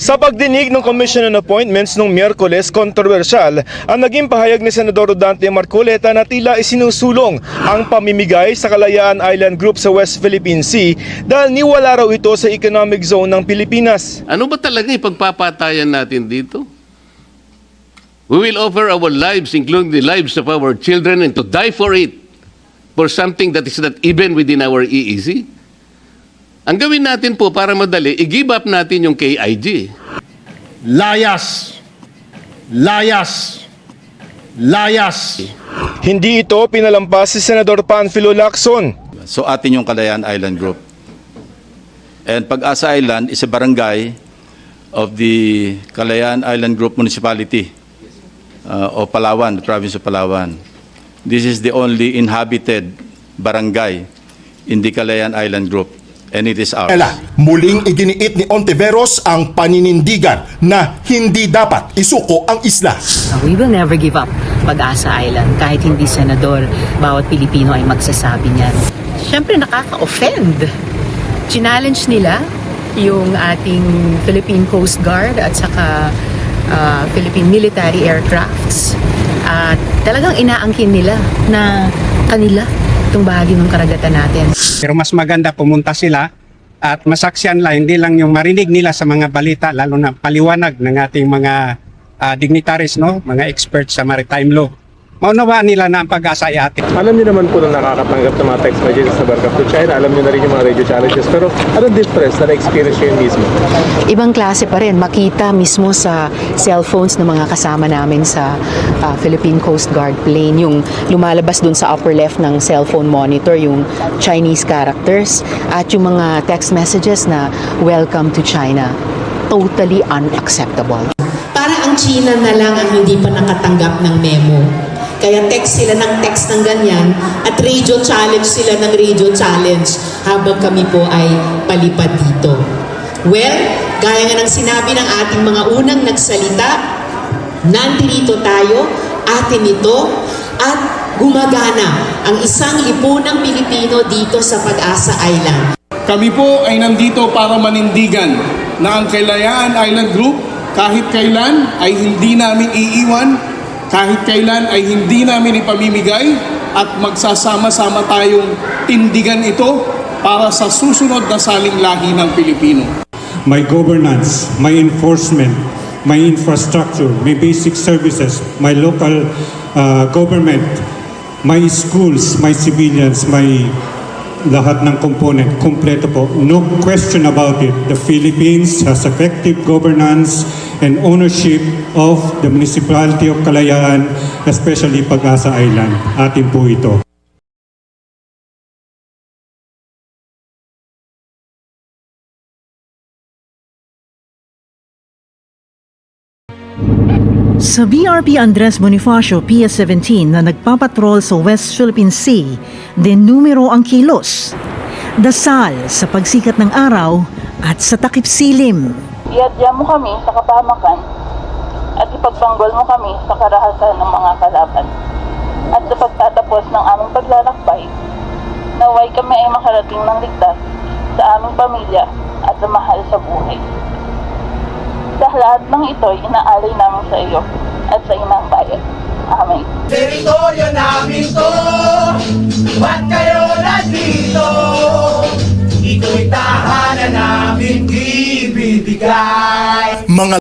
Sa pagdinig ng Commission on Appointments noong Miyerkules, kontrobersyal ang naging pahayag ni Senador Dante Marcoleta na tila isinusulong ang pamimigay sa Kalayaan Island Group sa West Philippine Sea dahil niwala raw ito sa economic zone ng Pilipinas. Ano ba talaga ipagpapatayan natin dito? We will offer our lives, including the lives of our children, and to die for it, for something that is not even within our EEZ. Ang gawin natin po para madali, i-give up natin yung KIG. Layas! Layas! Layas! Hindi ito pinalampas si Senador Panfilo Lacson. So atin yung Kalayaan Island Group. And Pag-asa Island is a barangay of the Kalayaan Island Group Municipality of Palawan, the province of Palawan. This is the only inhabited barangay in the Kalayaan Island Group. And it is ours. Muling iginiit ni Ontiveros ang paninindigan na hindi dapat isuko ang isla. We will never give up Pag-asa Island kahit hindi senador, bawat Pilipino ay magsasabi niyan. Siyempre nakaka-offend. Challenge nila yung ating Philippine Coast Guard at saka Philippine military aircrafts. At talagang inaangkin nila na kanila itong bahagi ng karagatan natin. Pero mas maganda pumunta sila at masaksiyan lang, hindi lang yung marinig nila sa mga balita, lalo na paliwanag ng ating mga dignitaries, no? Mga experts sa maritime law. Maunawaan nila na ang Pag-asa ay atin. Alam niyo naman po na nakakatanggap ng mga text messages sa Barkap to China. Alam niyo na rin yung mga radio challenges. Pero anong difference na na-experience niyo mismo? Ibang klase pa rin. Makita mismo sa cellphones ng mga kasama namin sa Philippine Coast Guard plane. Yung lumalabas dun sa upper left ng cellphone monitor, yung Chinese characters. At yung mga text messages na welcome to China. Totally unacceptable. Para ang China na lang ang hindi pa nakatanggap ng memo. Kaya text sila ng text ng ganyan at radio challenge sila ng radio challenge habang kami po ay palipad dito. Well, gaya nga ng sinabi ng ating mga unang nagsalita, nandito tayo, atin ito, at gumagana ang isang lipunang Pilipino dito sa Pag-asa Island. Kami po ay nandito para manindigan na ang Kalayaan Island Group kahit kailan ay hindi namin iiwan, kahit kailan ay hindi namin ipamimigay at magsasama-sama tayong tindigan ito para sa susunod na saling lahi ng Pilipino. My governance, my enforcement, my infrastructure, my basic services, my local government, my schools, my civilians, my lahat ng component, kompleto po. No question about it. The Philippines has effective governance and ownership of the municipality of Kalayaan, especially Pag-asa Island. Atin po ito. Sa BRP Andres Bonifacio PS-17 na nagpapatrol sa West Philippine Sea, denumero ang kilos. Dasal sa pagsikat ng araw at sa takip silim. Iadya mo kami sa kapamakan at ipagtanggol mo kami sa karahasan ng mga kalaban. At sa pagtatapos ng aming paglalakbay, naway kami ay makarating ng ligtas sa aming pamilya at sa mahal sa buhay. Sa lahat ng ito'y inaalay namin sa iyo at sa inang bayan. Amen. Teritoryo namin to, ba't kayo nandito? Ito'y tahanan namin ibibigay. Mga